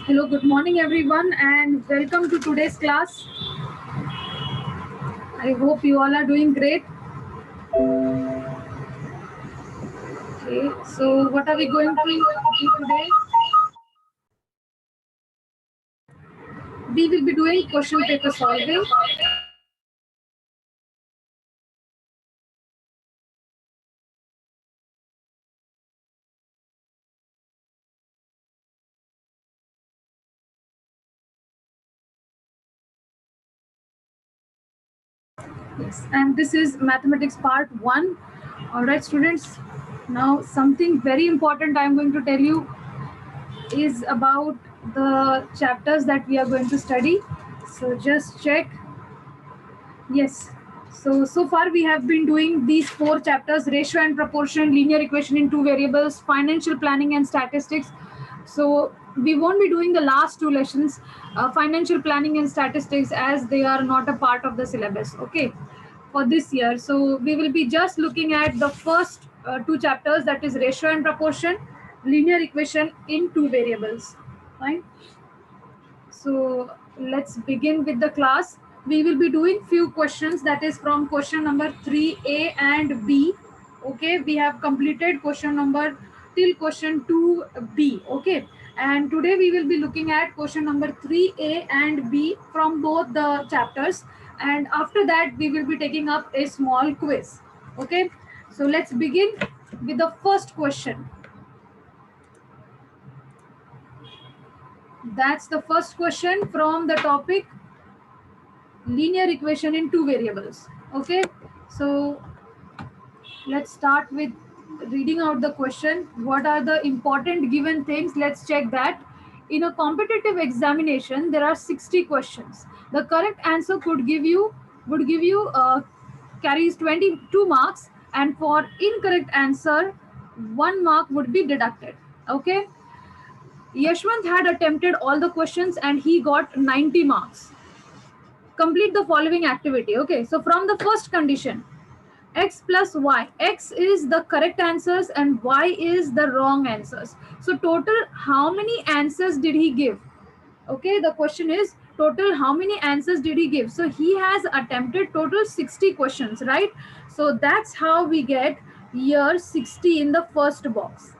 Hello, good morning everyone and welcome to today's class. I hope you all are doing great. Okay, so what are we going to do today? We will be doing question paper solving. Yes, and this is mathematics part 1. All right, students. Now something very important I am going to tell you is about the chapters that we are going to study. So just check. Yes. So far we have been doing these 4 chapters: ratio and proportion, linear equation in 2 variables, financial planning and statistics. So we won't be doing the last 2 lessons, financial planning and statistics, as they are not a part of the syllabus. Okay, for this year. So we will be just looking at the first 2 chapters, that is ratio and proportion, linear equation in 2 variables. Fine. So let's begin with the class. We will be doing few questions, that is from question number 3A and B. Okay, we have completed question number till question 2B. Okay, and today we will be looking at question number 3A and B from both the chapters, and after that we will be taking up a small quiz. Okay, so let's begin with the first question. That's the first question from the topic linear equation in 2 variables. Okay, so let's start with reading out the question. What are the important given things? Let's check that. In a competitive examination there are 60 questions. The correct answer would give you carries 22 marks, and for incorrect answer 1 mark would be deducted. Okay, Yashwant had attempted all the questions and he got 90 marks. Complete the following activity. Okay, so from the first condition, x plus y, x is the correct answers and y is the wrong answers. So total how many answers did he give? Okay, the question is total how many answers did he give? So he has attempted total 60 questions, right? So that's how we get year 60 in the first box.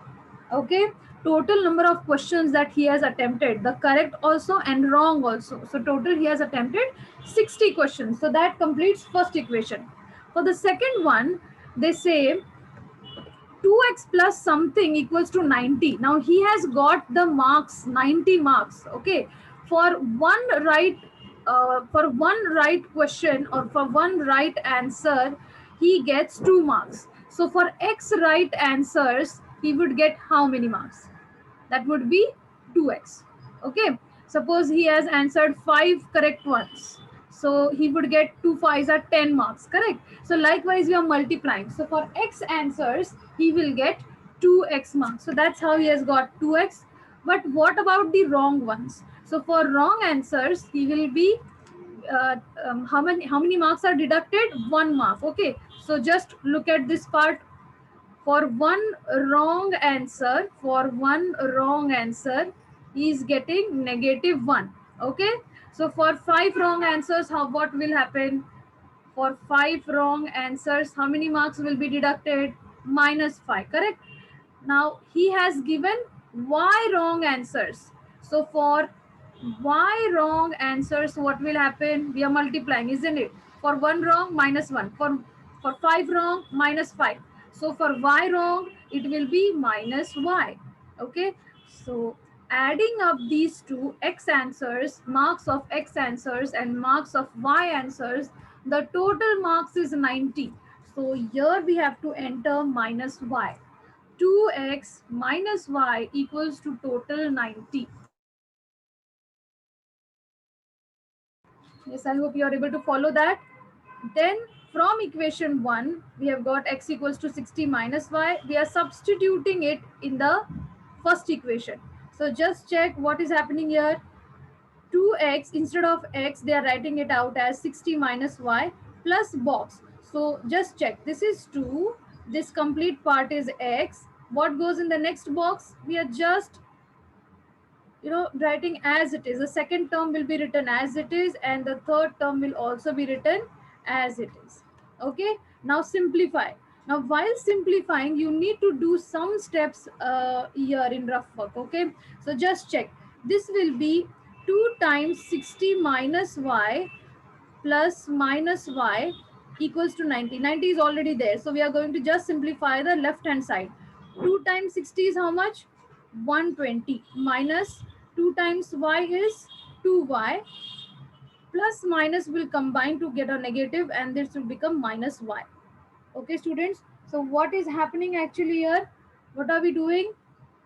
Okay, total number of questions that he has attempted, the correct also and wrong also. So total he has attempted 60 questions. So that completes first equation. For the second one, they say 2x plus something equals to 90. Now he has got the marks 90 marks. Okay, for one right question or for one right answer he gets 2 marks. So for x right answers he would get how many marks? That would be 2x. Okay, suppose he has answered 5 correct ones, so he would get 2 5s are 10 marks, correct? So likewise we are multiplying, so for x answers he will get 2x marks. So that's how he has got 2x. But what about the wrong ones? So for wrong answers he will be how many marks are deducted? 1 mark. Okay, so just look at this part. For one wrong answer he is getting -1. Okay, so for 5 wrong answers, what will happen? For 5 wrong answers how many marks will be deducted? -5, correct? Now he has given y wrong answers. So for y wrong answers what will happen? We are multiplying, isn't it? For 1 wrong, -1. For 5 wrong, -5. So for y wrong it will be -y. Okay, so adding up these two x answers, marks of x answers and marks of y answers, the total marks is 90. So here we have to enter -y. 2x minus y equals to total 90. Yes, I hope you are able to follow that. Then from equation 1, we have got x equals to 60 minus y. We are substituting it in the first equation. So just check what is happening here. 2x, instead of x, they are writing it out as 60 minus y plus box. So just check. This is 2. This complete part is x. What goes in the next box? We are just writing as it is. The second term will be written as it is, and the third term will also be written as it is. Okay, now simplify. Now while simplifying, you need to do some steps here in rough work. Okay, so just check. This will be 2 times 60 minus y plus minus y equals to 90. 90 is already there, so we are going to just simplify the left hand side. 2 times 60 is how much? 120 minus 2 times y is 2y, plus minus will combine to get a negative, and this will become minus y. Okay students, so what is happening actually here? What are we doing?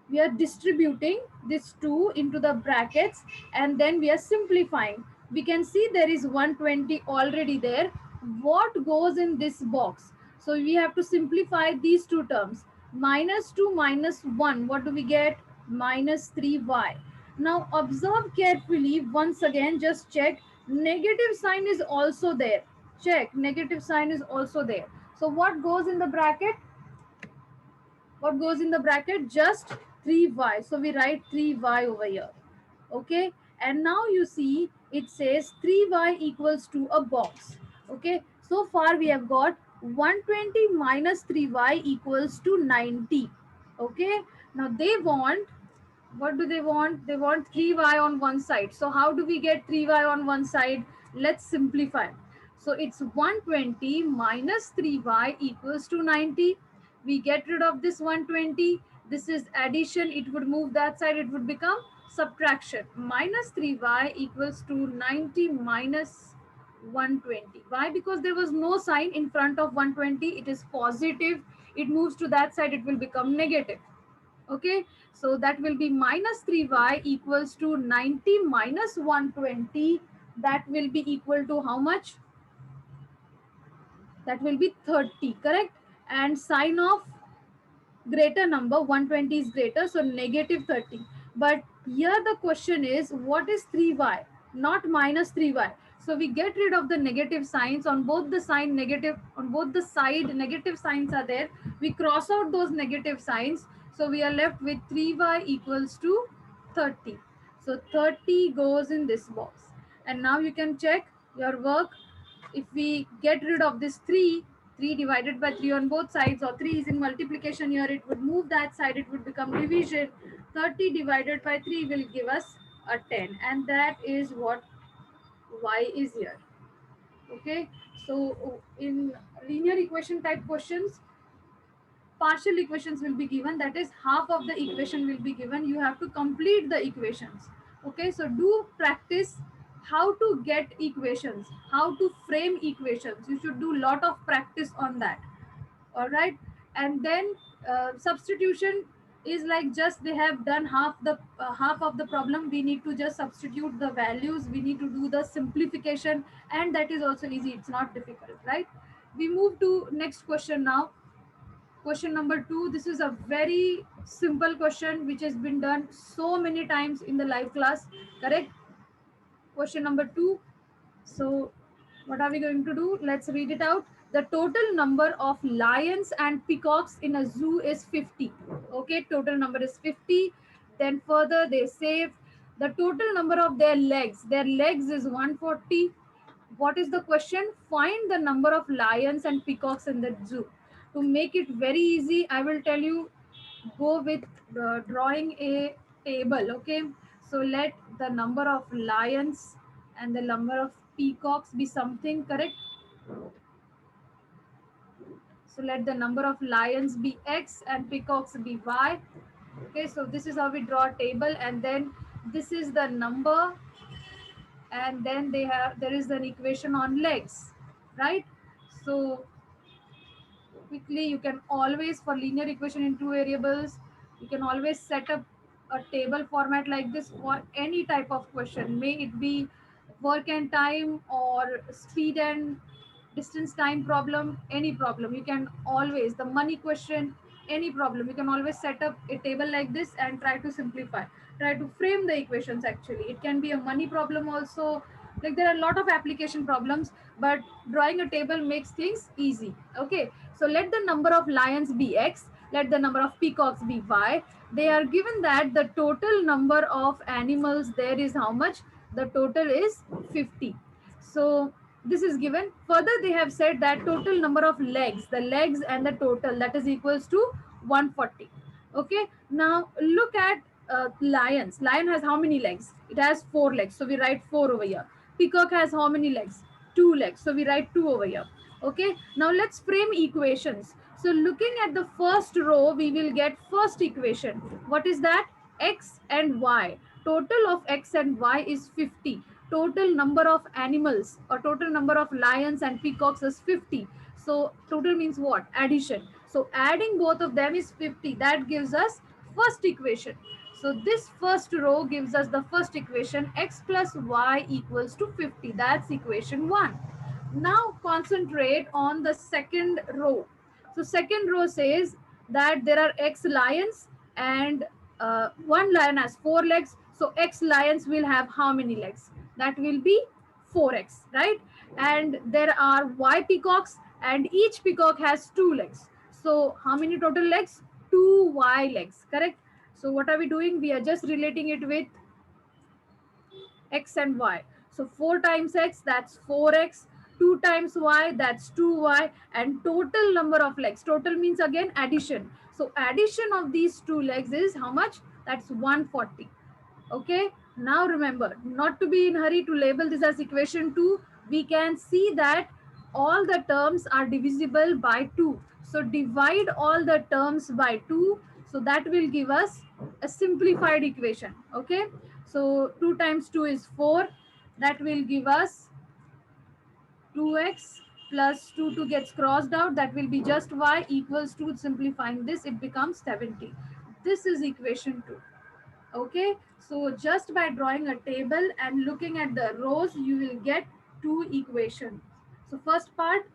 We are distributing this 2 into the brackets, and then we are simplifying. We can see there is 120 already there. What goes in this box? So we have to simplify these two terms. Minus 2 minus 1, what do we get? Minus 3y. Now observe carefully once again, just check. Negative sign is also there. Check, negative sign is also there. So what goes in the bracket? What goes in the bracket? Just 3y. So we write 3y over here. Okay, and now you see it says 3y equals to a box. Okay, so far we have got 120 minus 3y equals to 90. Okay, now they want, what do they want? They want 3y on one side. So how do we get 3y on one side? Let's simplify. So it's 120 minus 3y equals to 90. We get rid of this 120. This is addition. It would move that side. It would become subtraction. Minus 3y equals to 90 minus 120. Why? Because there was no sign in front of 120. It is positive. It moves to that side. It will become negative. Okay, so that will be minus 3y equals to 90 minus 120. That will be equal to how much? That will be 30, correct? And sign of greater number, 120 is greater, so negative 30. But here the question is, what is 3y? Not minus 3y. So we get rid of the negative signs. On both the sign negative, on both the side negative signs are there. We cross out those negative signs, so we are left with 3y equals to 30. So 30 goes in this box. And now you can check your work. If we get rid of this 3, 3 divided by 3 on both sides, or 3 is in multiplication here, it would move that side, it would become division. 30 divided by 3 will give us a 10, and that is what y is here. Okay, so in linear equation type questions, partial equations will be given, that is half of the equation will be given. You have to complete the equations. Okay, so do practice how to get equations, how to frame equations. You should do lot of practice on that. All right, and then substitution is like, just they have done half of the problem. We need to just substitute the values. We need to do the simplification, and that is also easy. It's not difficult, right? We move to next question now. Question number 2. This is a very simple question which has been done so many times in the live class. Correct? Question number 2. So what are we going to do? Let's read it out. The total number of lions and peacocks in a zoo is 50. Okay, total number is 50. Then further they say the total number of their legs. Their legs is 140. What is the question? Find the number of lions and peacocks in the zoo. To make it very easy, I will tell you, go with drawing a table. Okay, so let the number of lions and the number of peacocks be something, correct? So let the number of lions be x and peacocks be y. Okay, so this is how we draw a table, and then this is the number, and then there is an equation on legs, right? So quickly, you can always, for linear equation in two variables, you can always set up a table format like this for any type of question. May it be work and time, or speed and distance time problem, any problem. You can always, the money question, any problem, you can always set up a table like this and try to simplify, try to frame the equations. Actually, it can be a money problem also. Like, there are a lot of application problems, but drawing a table makes things easy. Okay, so let the number of lions be x. let the number of peacocks be y. They are given that the total number of animals there is how much? The total is 50. So this is given. Further, they have said that total number of legs, the legs and the total, that is equals to 140. Okay, now look at lions. Lion has how many legs? It has 4 legs, so we write 4 over here. Peacock has how many legs? 2 legs, so we write 2 over here. Okay, now let's frame equations. So looking at the first row, we will get first equation. What is that? X and y. Total of x and y is 50. Total number of animals or total number of lions and peacocks is 50. So total means what? Addition. So adding both of them is 50. That gives us first equation. So this first row gives us the first equation, x plus y equals to 50. That's equation 1. Now concentrate on the second row. So second row says that there are x lions and one lion has 4 legs. So x lions will have how many legs? That will be 4x, right? And there are y peacocks and each peacock has 2 legs. So how many total legs? 2y legs, correct? So what are we doing? We are just relating it with x and y. So 4 times x, that's 4x. 2 times y, that's 2y. And total number of legs. Total means again addition. So addition of these 2 legs is how much? That's 140. Okay, now remember not to be in hurry to label this as equation 2. We can see that all the terms are divisible by 2. So divide all the terms by 2. So that will give us a simplified equation. Okay, so 2 times 2 is 4. That will give us 2x plus 2 gets crossed out. That will be just y equals to, simplifying this, it becomes 70. This is equation 2. Okay, so just by drawing a table and looking at the rows, you will get 2 equations. So first part,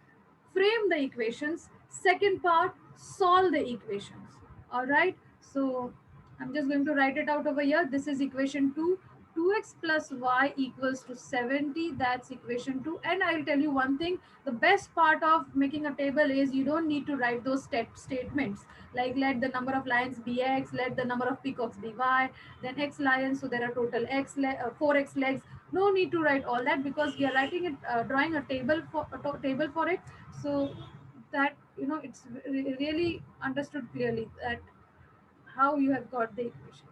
frame the equations. Second part, solve the equations. All right, so I'm just going to write it out over here. This is equation 2. 2x plus y equals to 70. That's equation 2. And I'll tell you one thing, the best part of making a table is you don't need to write those statements like let the number of lions be x, let the number of peacocks be y, then x lions, so there are total 4x legs. No need to write all that because we are writing it, drawing a table for it, so that it's really understood clearly that how you have got the equations.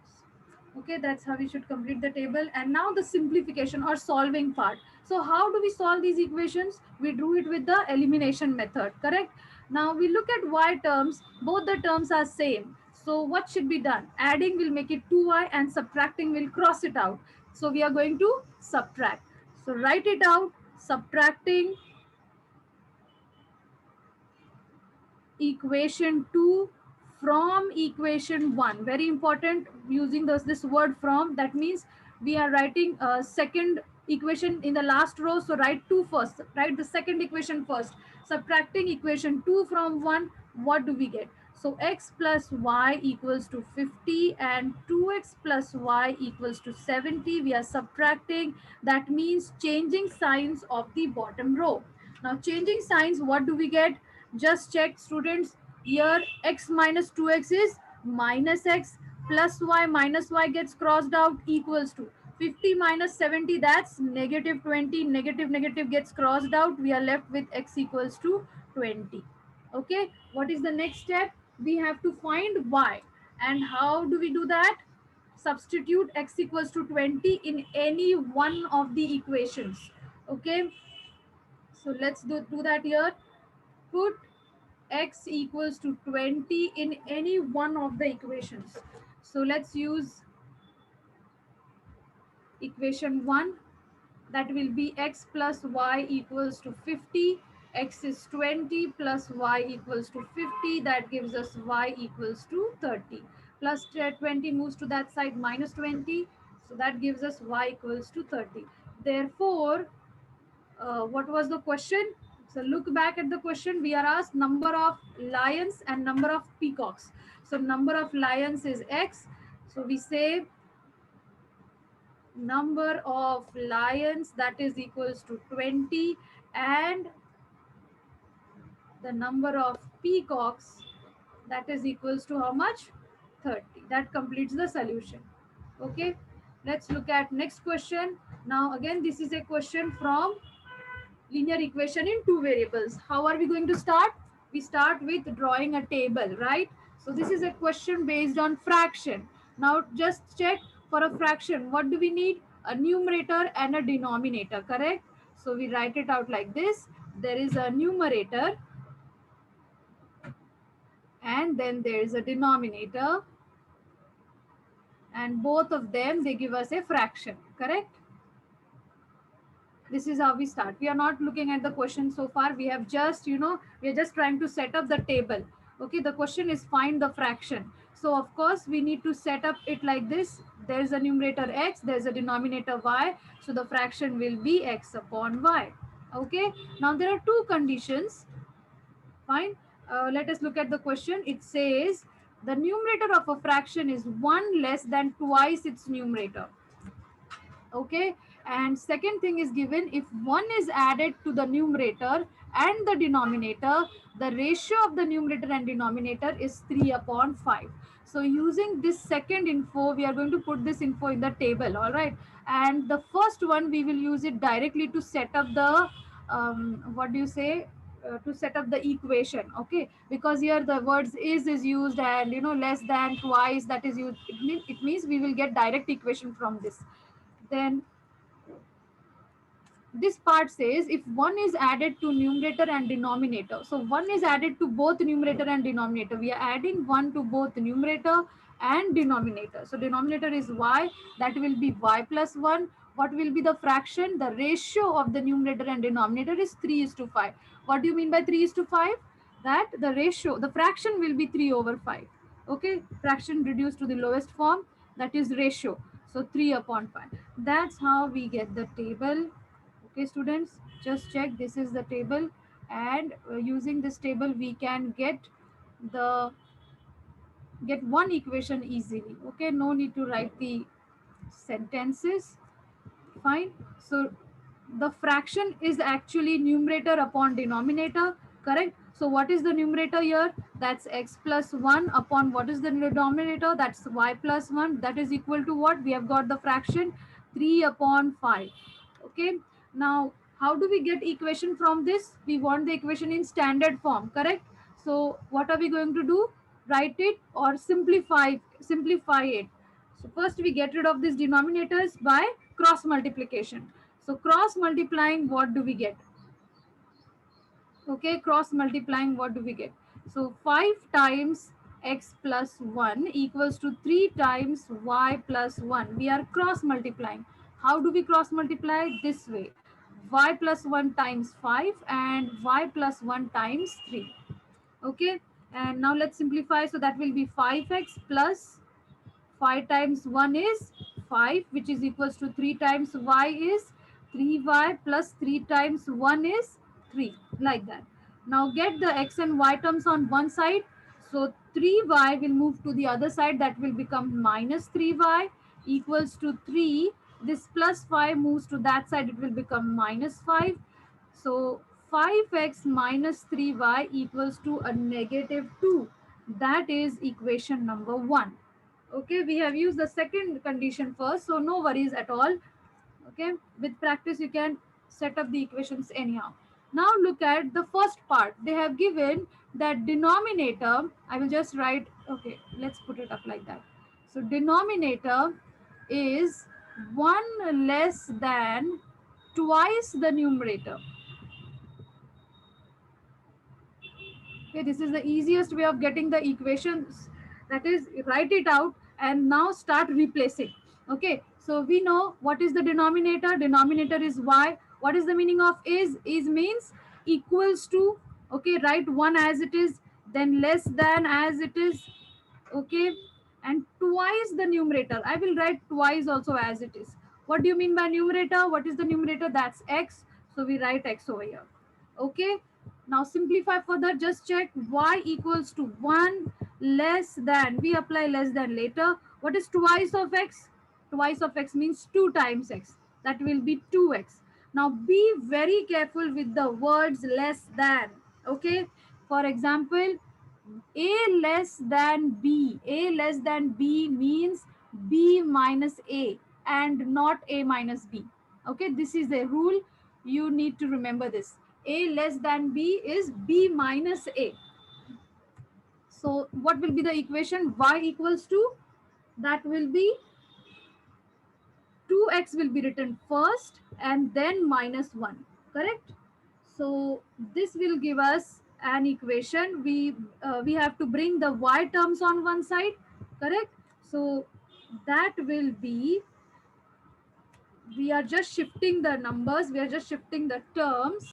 Okay, that's how we should complete the table. And now the simplification or solving part. So how do we solve these equations? We do it with the elimination method, correct? Now we look at y terms, both the terms are same. So what should be done? Adding will make it 2y and subtracting will cross it out. So we are going to subtract. So write it out, subtracting equation 2 from equation 1. Very important, using this word from. That means we are writing a second equation in the last row. So write 2 first, write the second equation first. Subtracting equation 2 from 1, what do we get? So x plus y equals to 50 and 2x plus y equals to 70. We are subtracting. That means changing signs of the bottom row. Now changing signs, what do we get? Just check, students. Here x minus 2x is minus x, plus y minus y gets crossed out, equals to 50 minus 70, that's negative 20. Negative negative gets crossed out. We are left with x equals to 20. Okay, what is the next step? We have to find y. And how do we do that? Substitute x equals to 20 in any one of the equations. Okay, so let's do that here. Put x equals to 20 in any one of the equations. So let's use equation 1. That will be x plus y equals to 50. X is 20 plus y equals to 50. That gives us y equals to 30. Plus 20 moves to that side, minus 20. So that gives us y equals to 30. Therefore, what was the question? So look back at the question. We are asked number of lions and number of peacocks. So number of lions is x. So we say number of lions, that is equals to 20, and the number of peacocks, that is equals to how much? 30. That completes the solution. Okay, let's look at next question. Now again, this is a question from linear equation in two variables. How are we going to start? We start with drawing a table, right? So this is a question based on fraction. Now just check, for a fraction, what do we need? A numerator and a denominator, correct? So we write it out like this. There is a numerator and then there is a denominator, and both of them, they give us a fraction, correct? This is how we start. We are not looking at the question so far. We have just, we are just trying to set up the table. Okay, the question is find the fraction. So of course we need to set up it like this. There is a numerator x, there is a denominator y, so the fraction will be x upon y. Okay, now there are two conditions. Fine. Let us look at the question. It says the numerator of a fraction is 1 less than twice its numerator. Okay, and second thing is given, if 1 is added to the numerator and the denominator, the ratio of the numerator and denominator is 3 upon 5. So using this second info, we are going to put this info in the table. All right, and the first one we will use it directly to set up the what do you say, to set up the equation. Okay, because here the words is used, and less than, twice, that is used. It means we will get direct equation from this. Then this part says if 1 is added to numerator and denominator. So 1 is added to both numerator and denominator. We are adding 1 to both numerator and denominator. So denominator is y, that will be y plus 1. What will be the fraction? The ratio of the numerator and denominator is 3 is to 5. What do you mean by 3 is to 5? That the ratio, the fraction will be 3 over 5. Okay, fraction reduced to the lowest form, that is ratio. So 3 upon 5. That's how we get the table. Okay students, just check, this is the table, and using this table we can the get one equation easily. Okay, no need to write the sentences. Fine. So the fraction is actually numerator upon denominator, correct? So what is the numerator here? That's x plus 1 upon what is the denominator? That's y plus 1. That is equal to what? We have got the fraction 3 upon 5. Okay, now how do we get equation from this? We want the equation in standard form, correct? So what are we going to do? Write it or simplify it. So first we get rid of these denominators by cross multiplication. So cross multiplying, what do we get? Okay, cross multiplying, what do we get? So 5 times x plus 1 equals to 3 times y plus 1. We are cross multiplying. How do we cross multiply? This way, y plus 1 times 5 and y plus 1 times 3. Okay, and now let's simplify. So that will be 5x plus 5 times 1 is 5, which is equals to 3 times y is 3y plus 3 times 1 is 3, like that. Now get the x and y terms on one side. So 3y will move to the other side. That will become minus 3y equals to 3. This plus 5 moves to that side. It will become minus 5. So 5x minus 3y equals to a negative 2. That is equation number 1. Okay, we have used the second condition first, so no worries at all. Okay, with practice you can set up the equations anyhow. Now look at the first part. They have given that denominator, I will just write, okay, let's put it up like that. So denominator is 1 less than twice the numerator. Okay, this is the easiest way of getting the equations. That is, write it out and now start replacing. Okay, so we know what is the denominator. Denominator is y. What is the meaning of is? Is means equals to. Okay, write 1 as it is, then less than as it is. Okay, and twice the numerator. I will write twice also as it is. What do you mean by numerator? What is the numerator? That's x. So we write x over here. Okay, now simplify further. Just check, y equals to 1 less than, we apply less than later. What is twice of x? Twice of x means 2 times x. That will be 2x. Now be very careful with the words less than. Okay, for example, A less than B. A less than B means B minus A and not A minus B. Okay, this is a rule. You need to remember this. A less than B is B minus A. So what will be the equation? Y equals to, that will be 2x will be written first and then minus 1, correct? So this will give us an equation. We have to bring the y terms on one side, correct? So that will be, we are just shifting the numbers, we are just shifting the terms.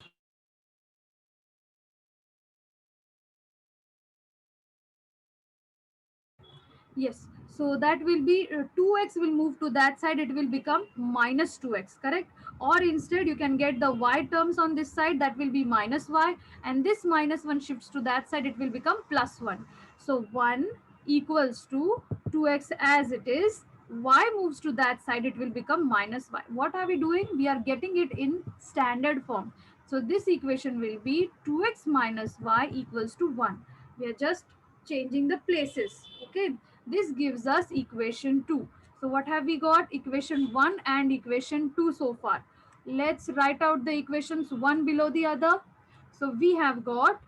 Yes, so that will be 2x will move to that side, it will become minus 2x, correct? Or instead you can get the y terms on this side, that will be minus y, and this minus 1 shifts to that side, it will become plus 1. So 1 equals to 2x as it is, y moves to that side, it will become minus y. What are we doing? We are getting it in standard form. So this equation will be 2x minus y equals to 1. We are just changing the places, okay? This gives us equation 2. So what have we got? Equation 1 and equation 2 so far. Let's write out the equations one below the other. So we have got,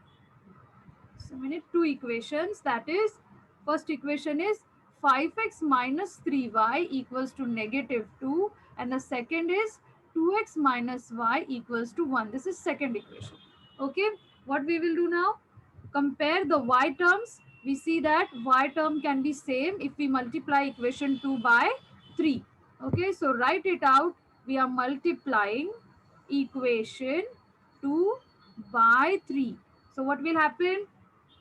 so we need two equations. That is, first equation is 5x minus 3y equals to negative 2, and the second is 2x minus y equals to 1. This is second equation. Okay, what we will do now? Compare the y terms. We see that y term can be same if we multiply equation 2 by 3. Okay, so write it out. We are multiplying equation 2 by 3. So what will happen?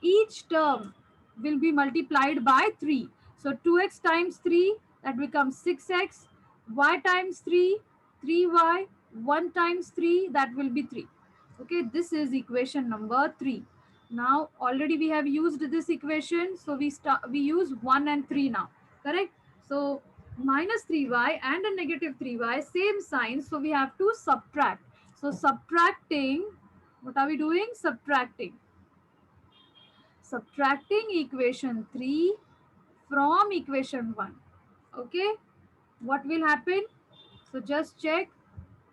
Each term will be multiplied by 3. So 2x times 3, that becomes 6x. Y times 3, 3y. 1 times 3, that will be 3. Okay, this is equation number 3. Now already we have used this equation, so we use 1 and 3 now, correct? So minus 3y and a negative 3y, same sign, so we have to subtract. So subtracting, what are we doing? Subtracting equation 3 from equation 1. Okay, what will happen? So just check.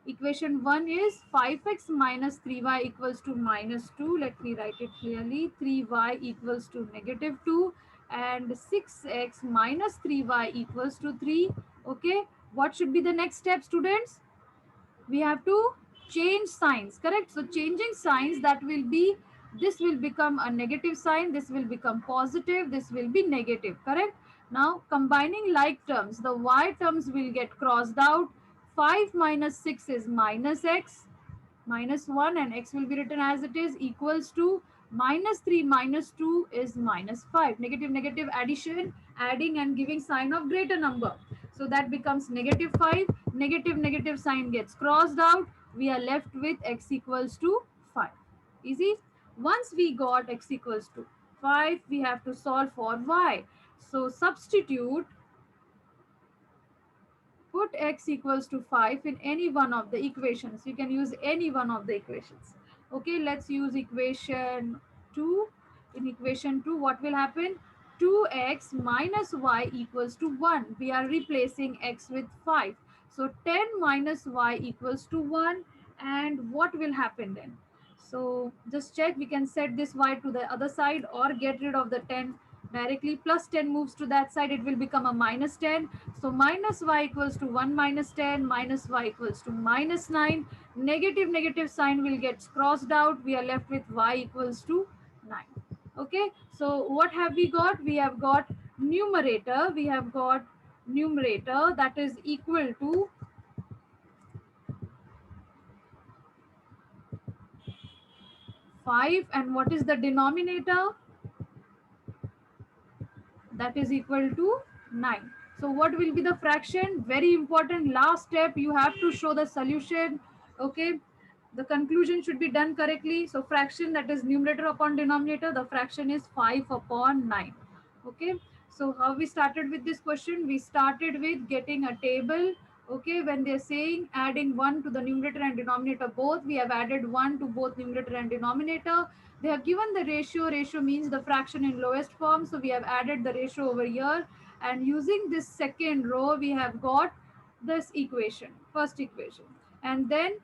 Equation 1 is 5x minus 3y equals to minus 2. Let me write it clearly. 3y equals to negative 2 and 6x minus 3y equals to 3. Okay, what should be the next step, students? We have to change signs, correct? So changing signs, that will be, this will become a negative sign, this will become positive, this will be negative, correct? Now combining like terms, the y terms will get crossed out. 5 minus 6 is minus x minus 1, and x will be written as it is, equals to minus 3 minus 2 is minus 5. Negative negative addition, adding and giving sign of greater number. So that becomes negative 5. Negative negative sign gets crossed out. We are left with x equals to 5. Easy. Once we got x equals to 5, we have to solve for y. So substitute, put x equals to 5 in any one of the equations. You can use any one of the equations. Okay, let's use equation 2. In equation 2, what will happen? 2x minus y equals to 1. We are replacing x with 5. So 10 minus y equals to 1. And what will happen then? So just check, we can set this y to the other side or get rid of the 10 directly. Plus 10 moves to that side, it will become a minus 10. So minus y equals to 1 minus 10, minus y equals to minus 9. Negative negative sign will get crossed out. We are left with y equals to 9. Okay, so what have we got? We have got numerator. We have got numerator, that is equal to 5. And what is the denominator? That is equal to 9. So what will be the fraction? Very important last step, you have to show the solution. Okay, the conclusion should be done correctly. So fraction, that is numerator upon denominator, the fraction is 5 upon 9. Okay, so how we started with this question? We started with getting a table. Okay, when they're saying adding 1 to the numerator and denominator both, we have added 1 to both numerator and denominator. They have given the ratio. Ratio means the fraction in lowest form. So we have added the ratio over here. And using this second row, we have got this equation, first equation. And then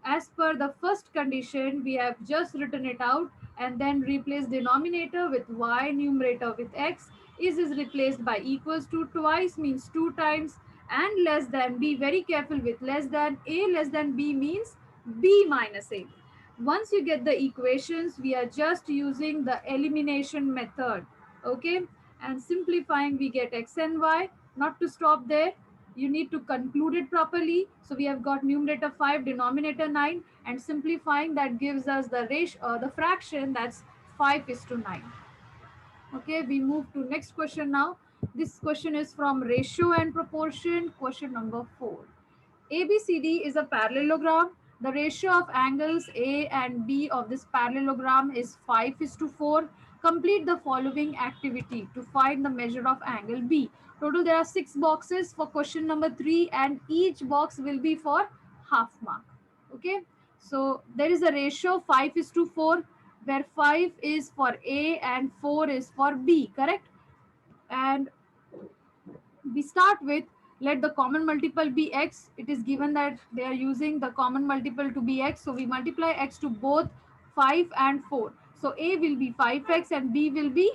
as per the first condition, we have just written it out and then replace denominator with y, numerator with x. Is replaced by equals to, twice means 2 times, and less than. Be very careful with less than. A less than b means b minus a. Once you get the equations, we are just using the elimination method. Okay, and simplifying, we get x and y. Not to stop there, you need to conclude it properly. So we have got numerator 5, denominator 9, and simplifying, that gives us the ratio, the fraction, that's 5 is to 9. Okay, we move to next question now. This question is from ratio and proportion, question number 4. ABCD is a parallelogram. The ratio of angles A and B of this parallelogram is 5 is to 4. Complete the following activity to find the measure of angle B. Total there are 6 boxes for question number 3, and each box will be for half mark. Okay, so there is a ratio 5 is to 4, where 5 is for A and 4 is for B, correct? And we start with, let the common multiple be x. It is given that they are using the common multiple to be x, so we multiply x to both 5 and 4. So A will be 5x and B will be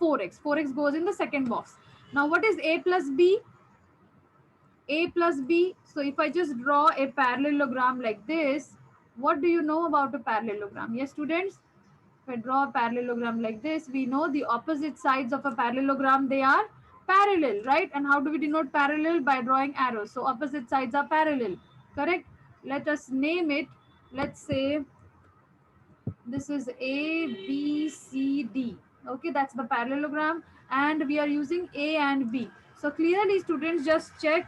4x. 4x goes in the second box. Now what is A plus B? A plus B. So if I just draw a parallelogram like this, what do you know about a parallelogram? Yes, students? If I draw a parallelogram like this, we know the opposite sides of a parallelogram, they are parallel, right? And how do we denote parallel? By drawing arrows. So opposite sides are parallel, correct? Let us name it. Let's say this is A, B, C, D. Okay, that's the parallelogram, and we are using A and B. So clearly, students, just check,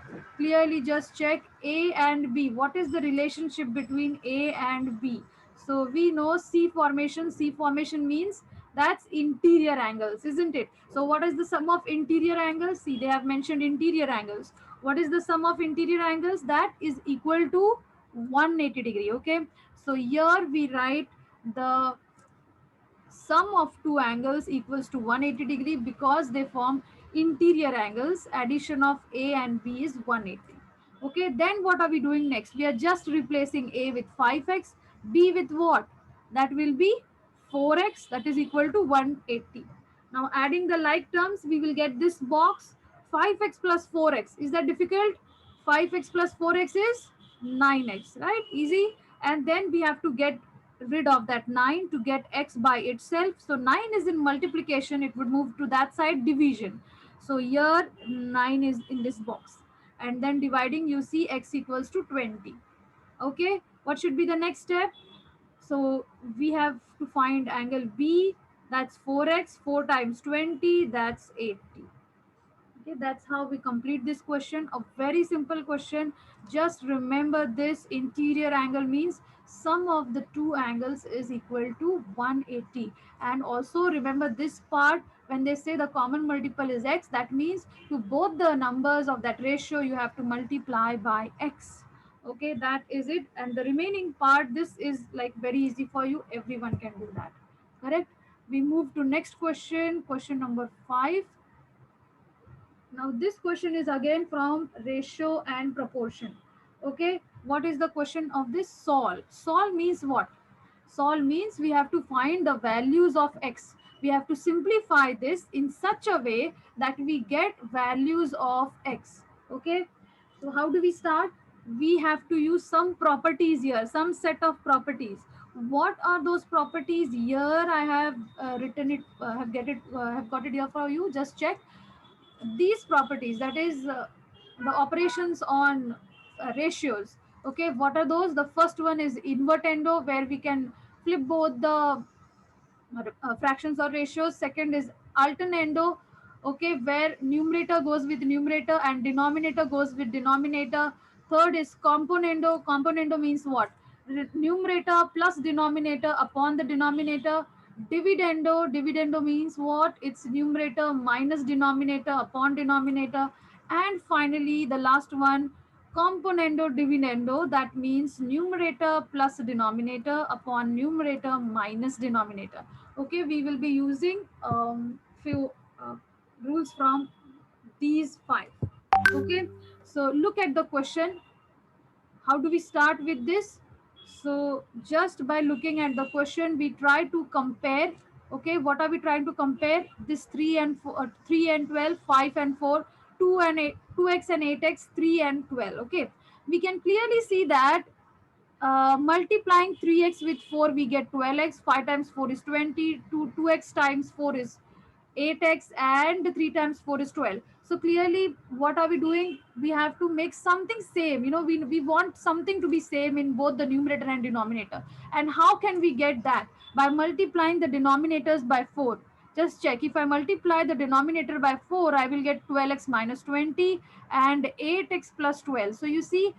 A and B. What is the relationship between A and B? So we know C formation. C formation means that's interior angles, isn't it? So what is the sum of interior angles? See, they have mentioned interior angles. What is the sum of interior angles? That is equal to 180 degree. Okay, so here we write the sum of two angles equals to 180 degree because they form interior angles. Addition of A and B is 180. Okay, then what are we doing next? We are just replacing A with 5x, B with what? That will be 4x, that is equal to 180. Now adding the like terms, we will get this box 5x plus 4x. Is that difficult? 5x plus 4x is 9x, right? Easy. And then we have to get rid of that 9 to get x by itself. So 9 is in multiplication, it would move to that side, division. So here 9 is in this box. And then dividing, you see x equals to 20. Okay, what should be the next step? So we have to find angle B, that's 4x, 4 times 20, that's 80. Okay, that's how we complete this question. A very simple question. Just remember this, interior angle means sum of the two angles is equal to 180. And also remember this part, when they say the common multiple is x, that means to both the numbers of that ratio you have to multiply by x. Okay, that is it. And the remaining part, this is like very easy for you, everyone can do that, correct? We move to next question, question number 5. Now this question is again from ratio and proportion. Okay, what is the question of this? Solve. Solve means what? Solve means we have to find the values of x. We have to simplify this in such a way that we get values of x. Okay, so how do we start? We have to use some properties here, some set of properties. What are those properties? Here I have written it, have got it here for you. Just check these properties, that is the operations on ratios. Okay, what are those? The first one is invertendo, where we can flip both the fractions or ratios. Second is alternando, okay, where numerator goes with numerator and denominator goes with denominator. Third is componendo. Componendo means what? Numerator plus denominator upon the denominator. Dividendo. Dividendo means what? It's numerator minus denominator upon denominator. And finally, the last one, Componendo dividendo, that means numerator plus denominator upon numerator minus denominator. Okay, we will be using few rules from these five. Okay, so look at the question. How do we start with this? So just by looking at the question, we try to compare. Okay, what are we trying to compare? This 3 and 4, 3 and 12, 5 and 4, 2 and 8, 2x and 8x, 3 and 12. Okay, we can clearly see that multiplying 3x with 4, we get 12x. 5 times 4 is 20. 2x times 4 is 8x, and 3 times 4 is 12. So clearly, what are we doing? We have to make something same. We want something to be same in both the numerator and denominator. And how can we get that? By multiplying the denominators by 4. Just check. If I multiply the denominator by 4, I will get 12x minus 20 and 8x plus 12. So you see,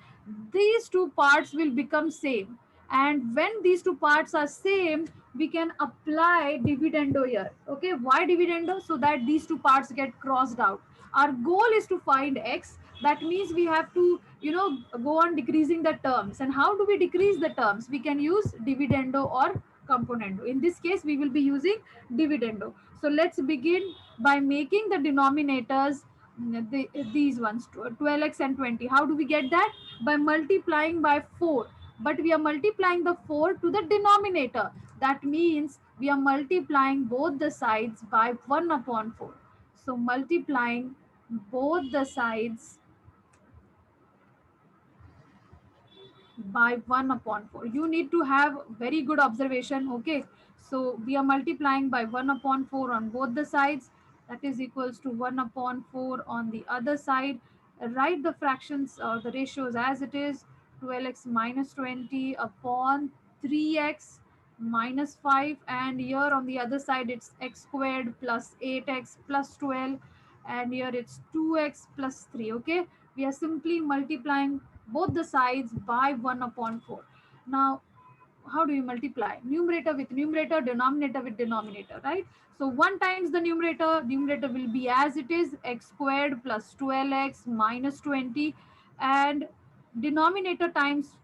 these two parts will become same. And when these two parts are same, we can apply dividendo here. Okay, why dividendo? So that these two parts get crossed out. Our goal is to find x. That means we have to, go on decreasing the terms. And how do we decrease the terms? We can use dividendo or componendo. In this case, we will be using dividendo. So let's begin by making the denominators, these ones, 12x and 20. How do we get that? By multiplying by 4. But we are multiplying the 4 to the denominator. That means we are multiplying both the sides by 1 upon 4. So multiplying both the sides by 1 upon 4. You need to have very good observation. Okay, so we are multiplying by 1 upon 4 on both the sides. That is equals to 1 upon 4 on the other side. Write the fractions or the ratios as it is. 12x minus 20 upon 3x minus 5, and here on the other side it's x squared plus 8x plus 12, and here it's 2x plus 3. Okay, we are simply multiplying both the sides by 1 upon 4. Now, how do you multiply? Numerator with numerator, denominator with denominator, right? So 1 times the numerator will be as it is, x squared plus 12x minus 20, and denominator times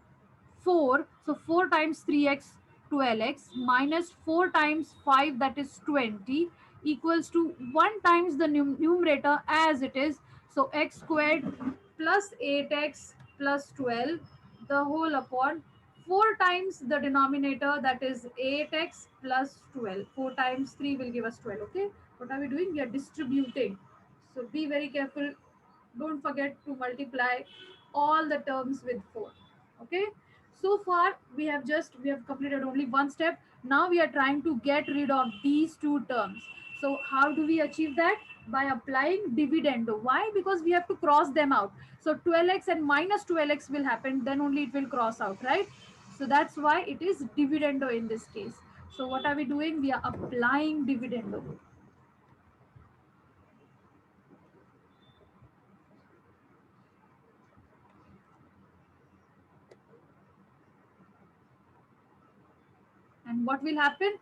4. So 4 times 3x, 12x, minus 4 times 5, that is 20, equals to 1 times the numerator as it is. So x squared plus 8x plus 12, the whole upon 4 times the denominator, that is 8x plus 12. 4 times 3 will give us 12. Okay, what are we doing? We are distributing. So be very careful. Don't forget to multiply all the terms with 4. Okay, so far we have completed only one step. Now we are trying to get rid of these two terms. So how do we achieve that? By applying dividendo. Why? Because we have to cross them out. So 12x and minus 12x will happen, then only it will cross out, right? So that's why it is dividendo in this case. So what are we doing? We are applying dividendo. And what will happen?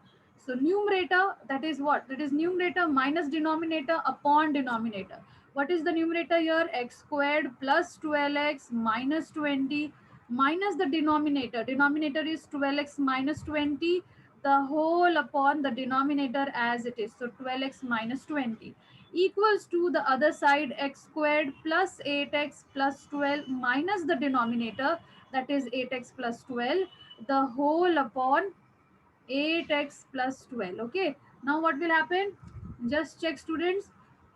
So numerator, that is what? That is numerator minus denominator upon denominator. What is the numerator here? X squared plus 12x minus 20, minus the denominator. Denominator is 12x minus 20, the whole upon the denominator as it is. So 12x minus 20 equals to the other side, x squared plus 8x plus 12 minus the denominator, that is 8x plus 12, the whole upon 8x plus 12. Okay, now what will happen? Just check, students.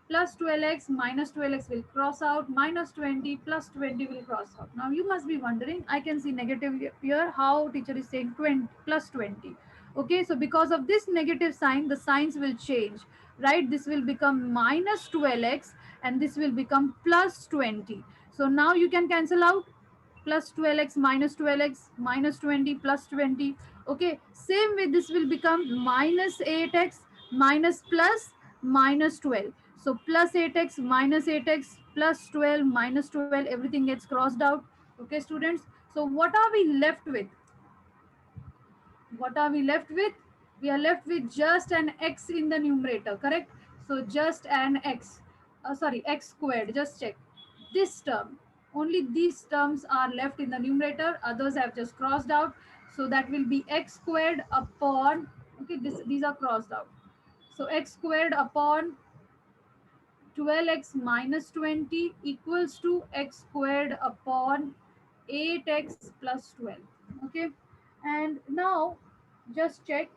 Plus 12x minus 12x will cross out, minus 20 plus 20 will cross out. Now you must be wondering, I can see negative here, how teacher is saying 20 plus 20. Okay, so because of this negative sign, the signs will change, right? This will become minus 12x and this will become plus 20. So now you can cancel out plus 12x minus 12x minus 20 plus 20. Okay, same way this will become minus 8x minus plus minus 12. So plus 8x minus 8x plus 12 minus 12, everything gets crossed out. Okay, students, so what are we left with? What are we left with? We are left with just an x in the numerator, correct? So just an x, sorry, x squared. Just check this term. Only these terms are left in the numerator, others have just crossed out. So that will be x squared upon, okay, these are crossed out. So x squared upon 12x minus 20 equals to x squared upon 8x plus 12. Okay, and now just check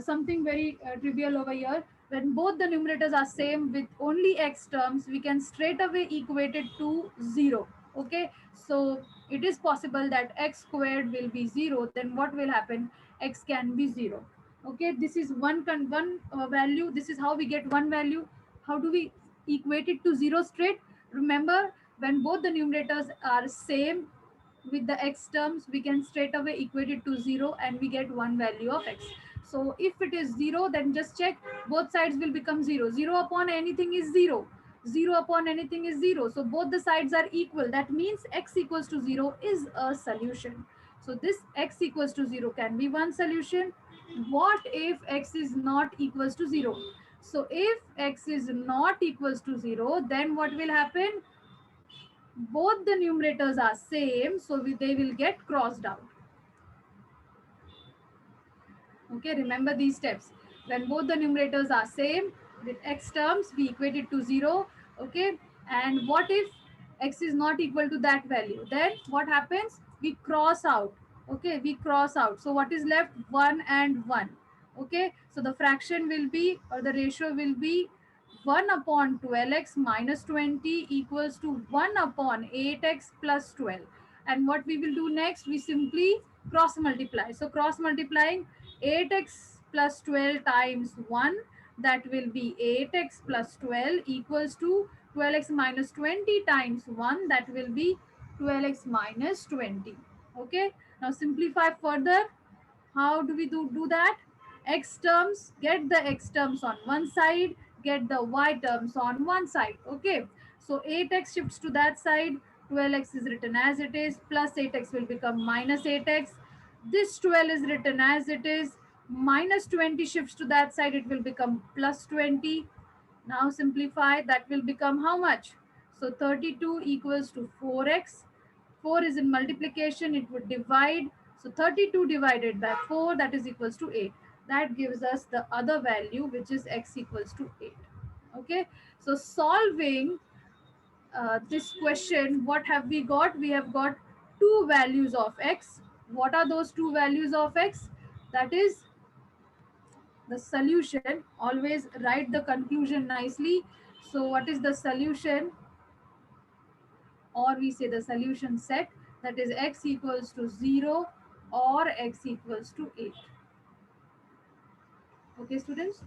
something very trivial over here. When both the numerators are same with only x terms, we can straight away equate it to 0. Okay, so it is possible that x squared will be 0. Then what will happen? X can be 0. Okay, this is one value. This is how we get one value. How do we equate it to 0 straight? Remember, when both the numerators are same with the x terms, we can straight away equate it to 0 and we get one value of x. So if it is 0, then just check, both sides will become 0. 0 upon anything is 0. 0 upon anything is 0. So both the sides are equal. That means x equals to 0 is a solution. So this x equals to 0 can be one solution. What if x is not equals to 0? So if x is not equals to 0, then what will happen? Both the numerators are same, so they will get crossed out. Okay, remember these steps. When both the numerators are same with x terms, we equate it to 0. Okay, and what if x is not equal to that value? Then what happens? We cross out. Okay, we cross out. So what is left? 1 and 1. Okay, so the fraction will be, or the ratio will be, 1 upon 12x minus 20 equals to 1 upon 8x plus 12. And what we will do next? We simply cross multiply. So cross multiplying, 8x plus 12 times 1, that will be 8x plus 12 equals to 12x minus 20 times 1, that will be 12x minus 20. Okay, now simplify further. How do we do that? X terms, get the x terms on one side, get the y terms on one side. Okay, so 8x shifts to that side, 12x is written as it is, plus 8x will become minus 8x. This 12 is written as it is, minus 20 shifts to that side, it will become plus 20. Now simplify, that will become how much? So 32 equals to 4x. 4 is in multiplication, it would divide. So 32 divided by 4, that is equals to 8. That gives us the other value, which is x equals to 8. Okay, so solving this question, what have we got? We have got two values of x. What are those two values of x? That is the solution. Always write the conclusion nicely. So what is the solution, or we say the solution set? That is x equals to 0 or x equals to 8. Okay students,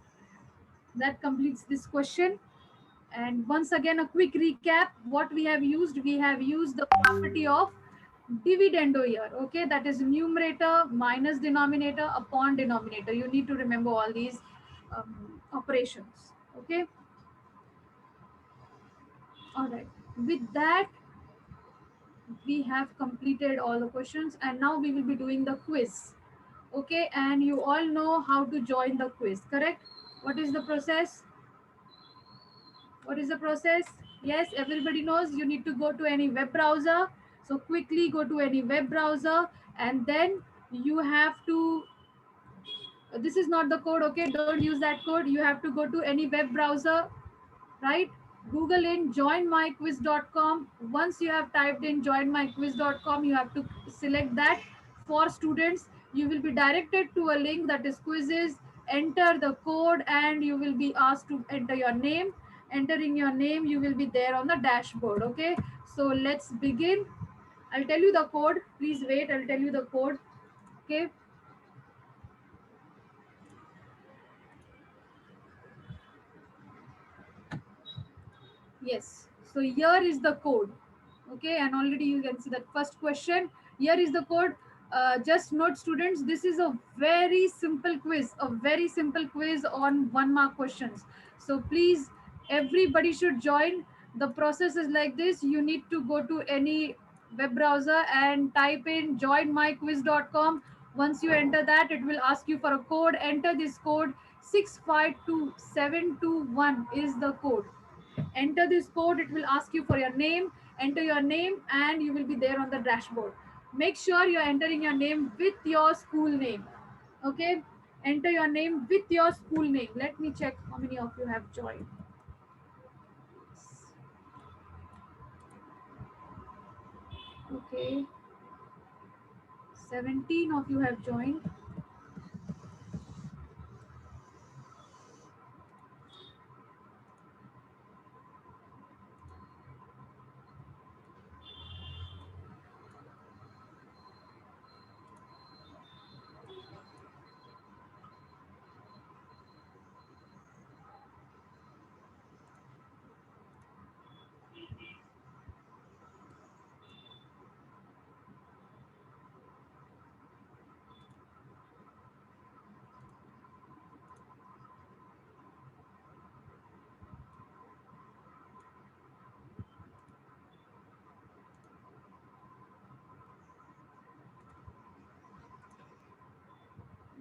that completes this question. And once again, a quick recap. What we have used, we have used the property of dividendo here. Okay, that is numerator minus denominator upon denominator. You need to remember all these operations. Okay, all right, with that we have completed all the questions, and now we will be doing the quiz. Okay, and you all know how to join the quiz, correct? What is the process? What is the process? Yes, everybody knows. You need to go to any web browser. So quickly go to any web browser, and then you have to, this is not the code, okay? Don't use that code. You have to go to any web browser, right? Google in joinmyquiz.com. Once you have typed in joinmyquiz.com, you have to select that. For students, you will be directed to a link that is quizzes. Enter the code and you will be asked to enter your name. Entering your name, you will be there on the dashboard. Okay, so let's begin. I'll tell you the code. Please wait, I'll tell you the code. Okay, yes, so here is the code. Okay, and already you can see that first question. Here is the code. Just note students, this is a very simple quiz, a very simple quiz on 1 mark questions. So please, everybody should join. The process is like this. You need to go to any web browser and type in joinmyquiz.com. Once you enter that, it will ask you for a code. Enter this code. 652721 is the code. Enter this code. It will ask you for your name. enter your name, and you will be there on the dashboard. Make sure you're entering your name with your school name. Okay, enter your name with your school name. Let me check how many of you have joined. Okay, 17 of you have joined.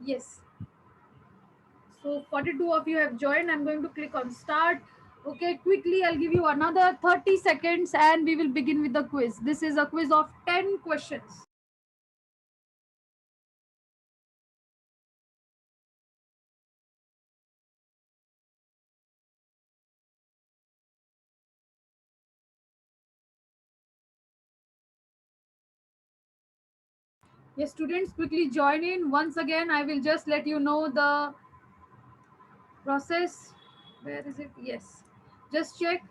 Yes. So 42 of you have joined. I'm going to click on start. Okay, quickly, I'll give you another 30 seconds and we will begin with the quiz. This is a quiz of 10 questions. Yes, students, quickly join in. Once again, I will just let you know the process. Where is it? Yes. Just check.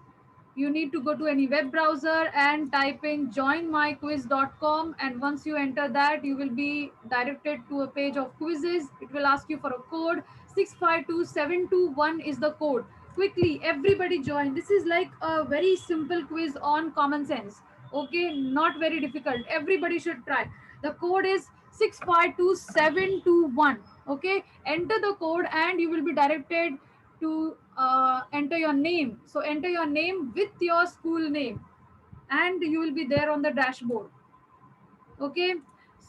You need to go to any web browser and type in joinmyquiz.com, and once you enter that, you will be directed to a page of quizzes. It will ask you for a code. 652721 is the code. Quickly, everybody join. This is like a very simple quiz on common sense. Okay, not very difficult. Everybody should try. The code is 652721. Okay, enter the code and you will be directed to enter your name. So enter your name with your school name and you will be there on the dashboard. Okay,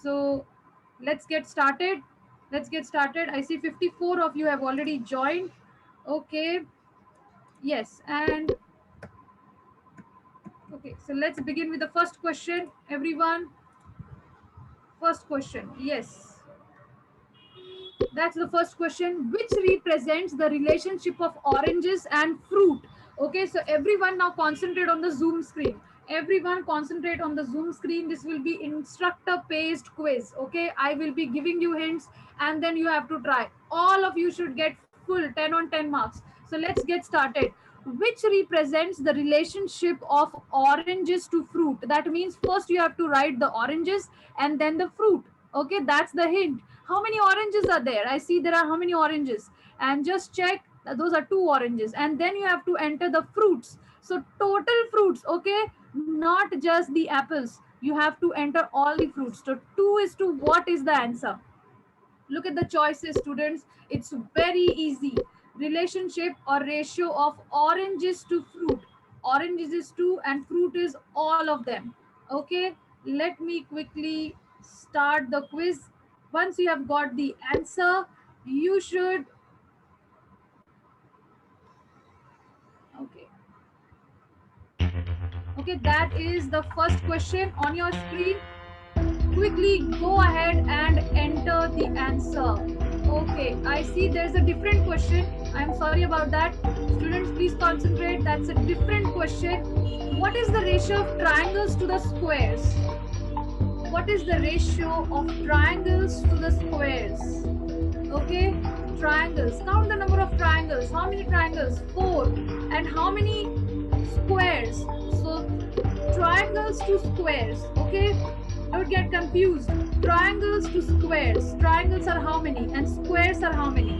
so let's get started. Let's get started. I see 54 of you have already joined. Okay, yes, and okay, so let's begin with the first question, everyone. First question, yes. That's the first question. Which represents the relationship of oranges and fruit? Okay, so everyone now concentrate on the Zoom screen. Everyone concentrate on the Zoom screen. This will be instructor paced quiz. Okay, I will be giving you hints and then you have to try. All of you should get full 10 on 10 marks. So let's get started. Which represents the relationship of oranges to fruit? That means first you have to write the oranges and then the fruit. Okay, that's the hint. How many oranges are there? I see there are how many oranges? And just check, those are two oranges. And then you have to enter the fruits. So total fruits, okay, not just the apples. You have to enter all the fruits. So 2 is to what is the answer? Look at the choices, students. It's very easy. Relationship or ratio of oranges to fruit. Oranges is 2 and fruit is all of them. Okay, let me quickly start the quiz. Once you have got the answer, you should, okay, okay, that is the first question on your screen. Quickly go ahead and enter the answer. Okay, I see there's a different question. I'm sorry about that. Students, please concentrate. That's a different question. What is the ratio of triangles to the squares? What is the ratio of triangles to the squares? Okay, triangles. Count the number of triangles. How many triangles? 4. And how many squares? So triangles to squares. Okay, don't get confused. Triangles to squares. Triangles are how many and squares are how many?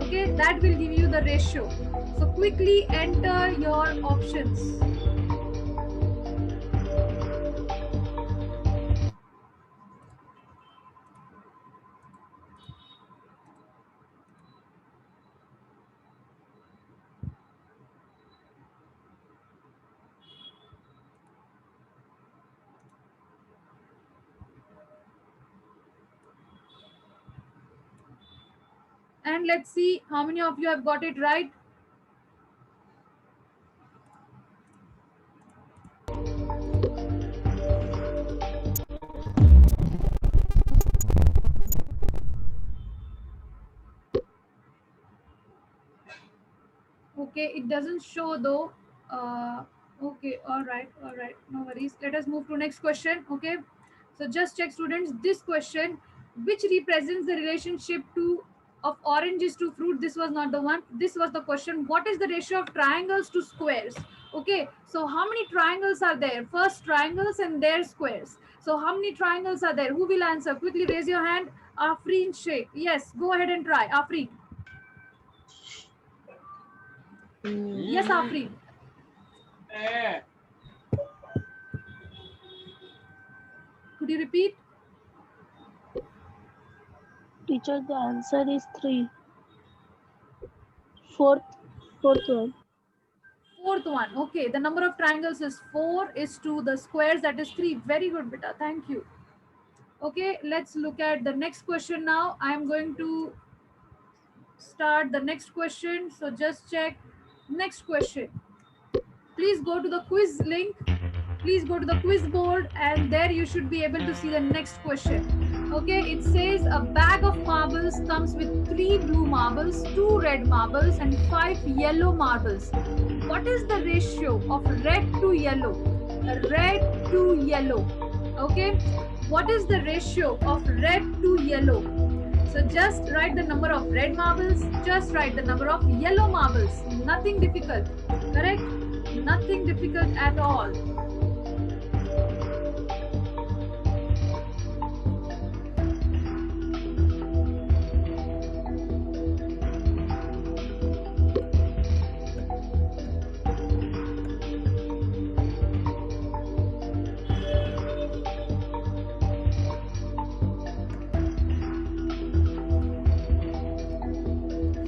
Okay, that will give you the ratio. So quickly enter your options. And let's see how many of you have got it right. Okay, it doesn't show though. Okay, all right, no worries. Let us move to next question. Okay, so just check, students, this question, which represents the relationship to of oranges to fruit. This was not the one. This was the question. What is the ratio of triangles to squares? Okay, so how many triangles are there? First triangles and their squares. So how many triangles are there? Who will answer? Quickly raise your hand. Afreen Sheikh. Yes, go ahead and try. Afreen. Yes, Afreen. Could you repeat? Teacher, the answer is 3. Fourth one. Fourth one. Okay, the number of triangles is 4 is to the squares, that is 3. Very good, beta. Thank you. Okay, let's look at the next question now. I am going to start the next question. So just check. Next question. Please go to the quiz link. Please go to the quiz board, and there you should be able to see the next question. Okay, it says a bag of marbles comes with 3 blue marbles, 2 red marbles, and 5 yellow marbles. What is the ratio of red to yellow? Red to yellow. Okay, what is the ratio of red to yellow? So just write the number of red marbles, just write the number of yellow marbles. Nothing difficult, correct? Nothing difficult at all.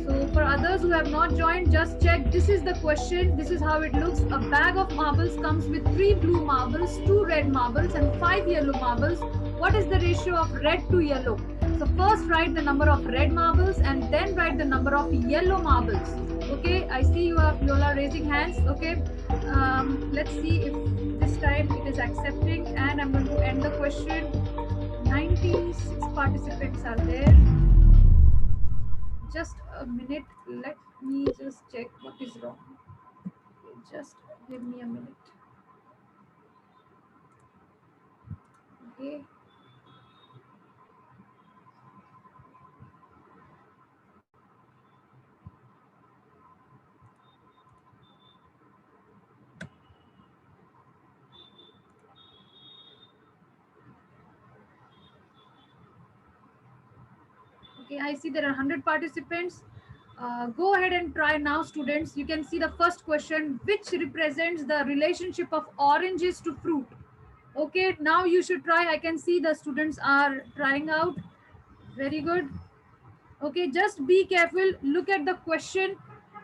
So for others who have not joined, just check. This is the question. This is how it looks. A bag of marbles comes with 3 blue marbles, 2 red marbles, and 5 yellow marbles. What is the ratio of red to yellow? So first write the number of red marbles and then write the number of yellow marbles. Okay, I see you all are raising hands. Okay, let's see if this time it is accepting, and I'm going to end the question. 96 participants are there. Just a minute, let me just check what is wrong. Just give me a minute. Okay, okay, I see there are 100 participants. Go ahead and try now, students. You can see the first question, which represents the relationship of oranges to fruit. Okay, now you should try. I can see the students are trying out. Very good. Okay, just be careful. Look at the question.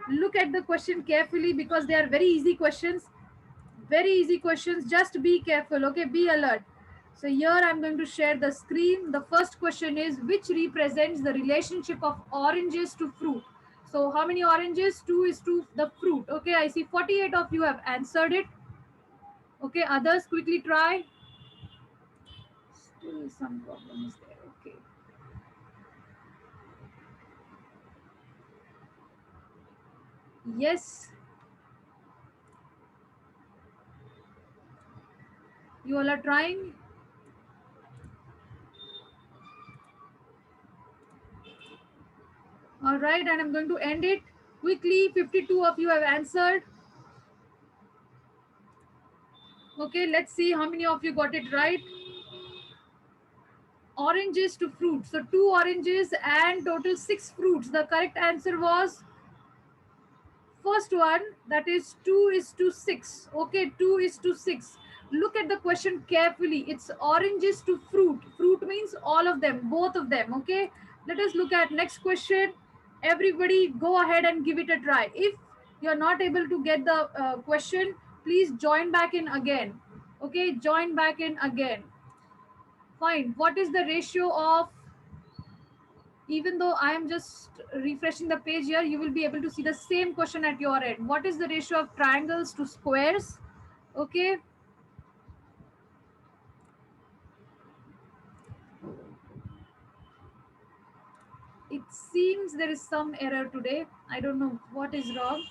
Look at the question carefully, because they are very easy questions. Very easy questions. Just be careful. Okay, be alert. So here I'm going to share the screen. The first question is, which represents the relationship of oranges to fruit? So how many oranges? 2 is to the fruit. Okay, I see 48 of you have answered it. Okay, others quickly try. Still some problem is there. Okay. Yes, you all are trying. All right, and I'm going to end it quickly. 52 of you have answered. Okay, let's see how many of you got it right. Oranges to fruit. So 2 oranges and total 6 fruits. The correct answer was first one, that is 2 is to 6. Okay, 2 is to 6. Look at the question carefully. It's oranges to fruit. Fruit means all of them, both of them. Okay, let us look at next question. Everybody go ahead and give it a try. If you're not able to get the question, please join back in again. Okay, join back in again. Fine. What is the ratio of, even though I am just refreshing the page here, you will be able to see the same question at your end. What is the ratio of triangles to squares? Okay. It seems there is some error today. I don't know what is wrong.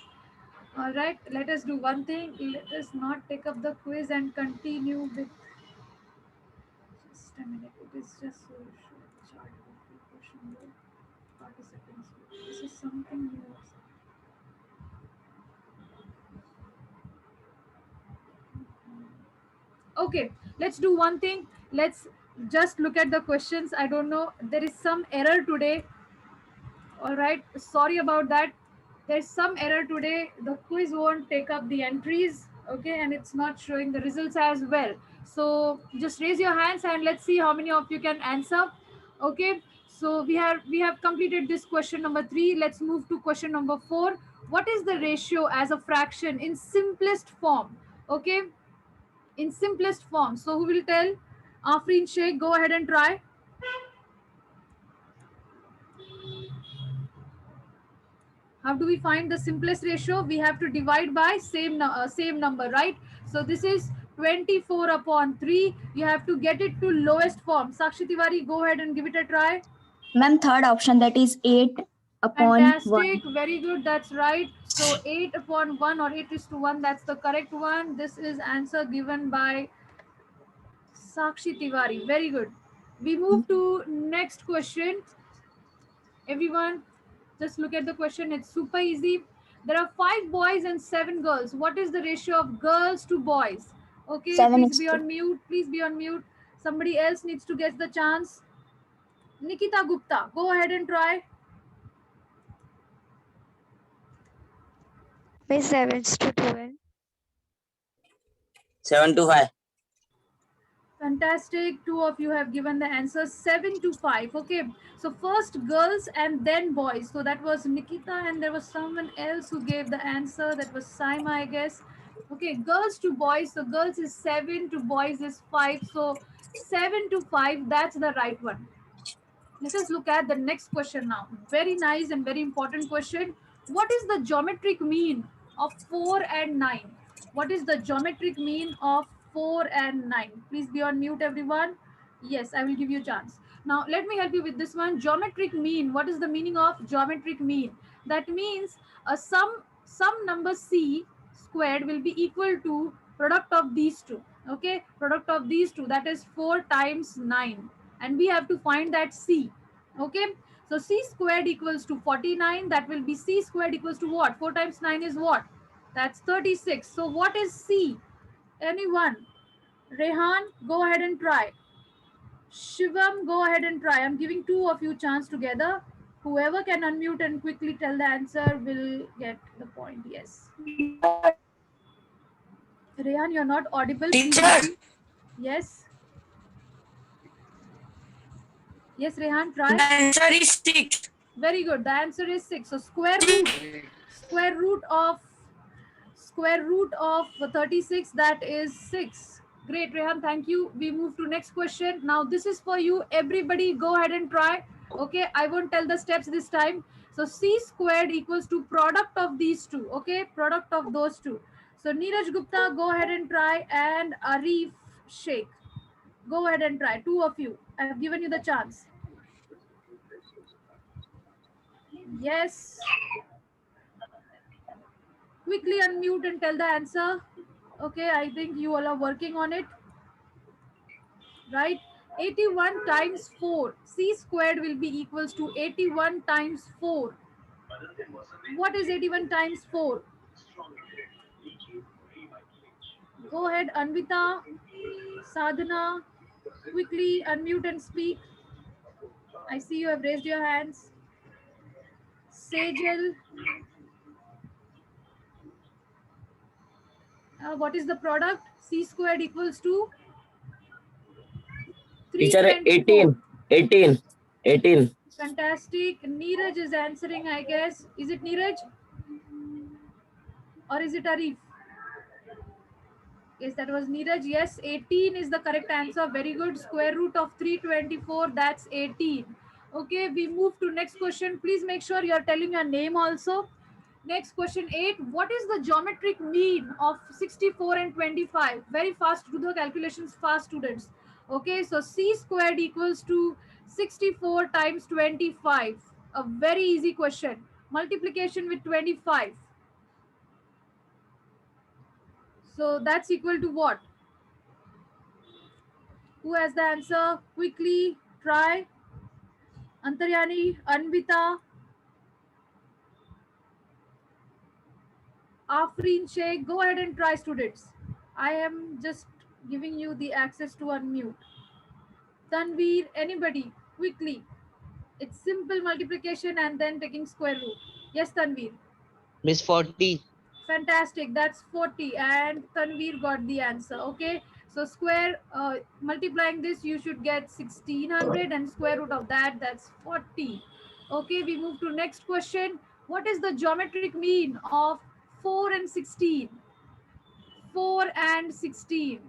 All right, let us do one thing. Let us not take up the quiz and continue with. Just a minute. It is just so short. Chart question participants. This is something new. Okay, let's do one thing. Let's just look at the questions. I don't know. There is some error today. All right, sorry about that. There's some error today. The quiz won't take up the entries, okay, and it's not showing the results as well. So just raise your hands and let's see how many of you can answer. Okay, so we have completed this question number 3. Let's move to question number 4. What is the ratio as a fraction in simplest form? Okay, in simplest form. So who will tell? Afreen Sheikh, go ahead and try. How do we find the simplest ratio? We have to divide by same number, right? So this is 24 upon 3. You have to get it to lowest form. Sakshi Tiwari, go ahead and give it a try. Ma'am, third option, that is 8 upon 1. Fantastic. Very good. That's right. So 8 upon 1 or 8 is to 1. That's the correct one. This is answer given by Sakshi Tiwari. Very good. We move to next question. Everyone, just look at the question. It's super easy. There are 5 boys and 7 girls. What is the ratio of girls to boys? Okay, 7 please is be to. on mute. Please be on mute. Somebody else needs to get the chance. Nikita Gupta, go ahead and try. By 7 to 12. 7 to 5. Fantastic. Two of you have given the answer 7 to 5. Okay. So first girls and then boys. So that was Nikita, and there was someone else who gave the answer. That was Saima, I guess. Okay. Girls to boys. So girls is 7 to boys is 5. So 7 to 5. That's the right one. Let us look at the next question now. Very nice and very important question. What is the geometric mean of 4 and 9? What is the geometric mean of 4 and 9? Please be on mute, everyone. Yes, I will give you a chance. Now, let me help you with this one. Geometric mean. What is the meaning of geometric mean? That means some number c squared will be equal to product of these two. Okay, product of these two. That is 4 times 9, and we have to find that c. Okay, so c squared equals to 49. That will be c squared equals to what? 4 times 9 is what? That's 36. So what is c? Anyone? Rehan, go ahead and try. Shivam, go ahead and try. I'm giving two of you chance together. Whoever can unmute and quickly tell the answer will get the point. Yes. Rehan, you're not audible. Please Teacher, repeat. Yes. Yes, Rehan, the try. answer is 6. Very good. The answer is 6. So square root of 36, that is 6. Great, Rehan, thank you. We move to next question. Now this is for you. Everybody go ahead and try. Okay, I won't tell the steps this time. So c squared equals to product of these two. Okay, product of those two. So Neeraj Gupta, go ahead and try, and Arif Sheikh, go ahead and try. Two of you, I've given you the chance. Yes, quickly unmute and tell the answer. Okay, I think you all are working on it, right? 81 times 4. C squared will be equals to 81 times 4. What is 81 times 4? Go ahead, Anvita, Sadhana, quickly unmute and speak. I see you have raised your hands. Sejal, what is the product? C squared equals to Teacher, 324. 18. 18. 18. Fantastic. Neeraj is answering, I guess. Is it Neeraj? Or is it Arif? Yes, that was Neeraj. Yes, 18 is the correct answer. Very good. Square root of 324, that's 18. Okay, we move to next question. Please make sure you are telling your name also. Next question 8. What is the geometric mean of 64 and 25? Very fast. Do the calculations fast, students. Okay, so c squared equals to 64 times 25. A very easy question. Multiplication with 25. So that's equal to what? Who has the answer? Quickly try. Antaryani, Anvita, Afreen Sheikh. Go ahead and try, students. I am just giving you the access to unmute. Tanveer, anybody, quickly. It's simple multiplication and then taking square root. Yes, Tanveer. Miss 40. Fantastic. That's 40. And Tanveer got the answer. Okay. So square, multiplying this, you should get 1600 and square root of that, that's 40. Okay. We move to next question. What is the geometric mean of 4 and 16? 4 and 16.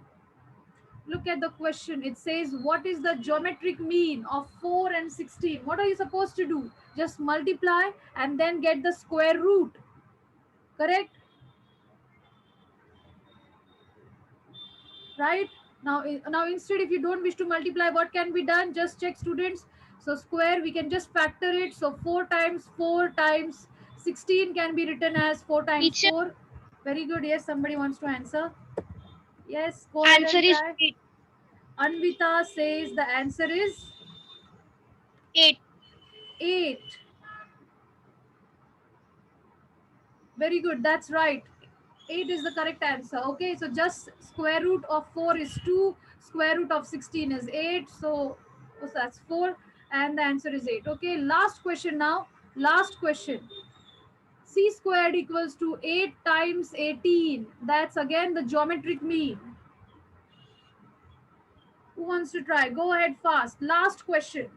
Look at the question. It says, what is the geometric mean of 4 and 16? What are you supposed to do? Just multiply and then get the square root. Correct? Right? Now instead, if you don't wish to multiply, what can be done? Just check, students. So square, we can just factor it. So 4 times 4 times 16 can be written as 4 times 4. Very good. Yes, somebody wants to answer. Yes, go ahead and try. Anvita says the answer is 8. 8. Very good. That's right. 8 is the correct answer. Okay, so just square root of 4 is 2. Square root of 16 is 8. So that's 4. And the answer is 8. Okay, last question now. Last question. C squared equals to 8 times 18. That's again the geometric mean. Who wants to try? Go ahead fast. Last question.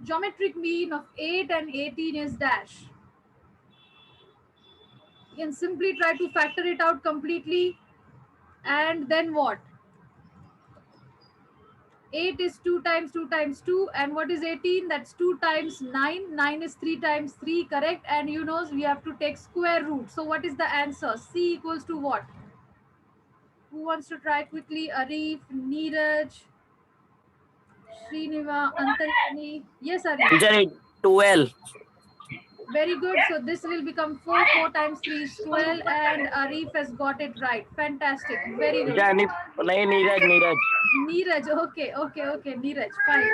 Geometric mean of 8 and 18 is dash. You can simply try to factor it out completely. And then what? 8 is 2 times 2 times 2. And what is 18? That's 2 times 9. 9 is 3 times 3, correct? And you know we have to take square root. So what is the answer? C equals to what? Who wants to try quickly? Arif, Neeraj, Srinivas, Antaryani. Yes, Arif. Teacher, 12. Very good. So this will become 4. 4 times 3 is 12. And Arif has got it right. Fantastic. Very good. Teacher, Neeraj. Neeraj. Okay. Neeraj. Fine.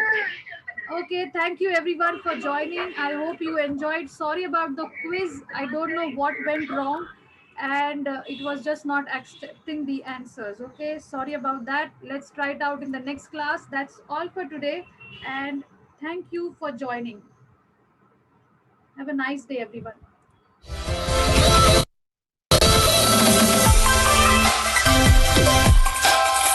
Okay. Thank you everyone for joining. I hope you enjoyed. Sorry about the quiz. I don't know what went wrong. And it was just not accepting the answers. Okay. Sorry about that. Let's try it out in the next class. That's all for today. And thank you for joining. Have a nice day, everyone.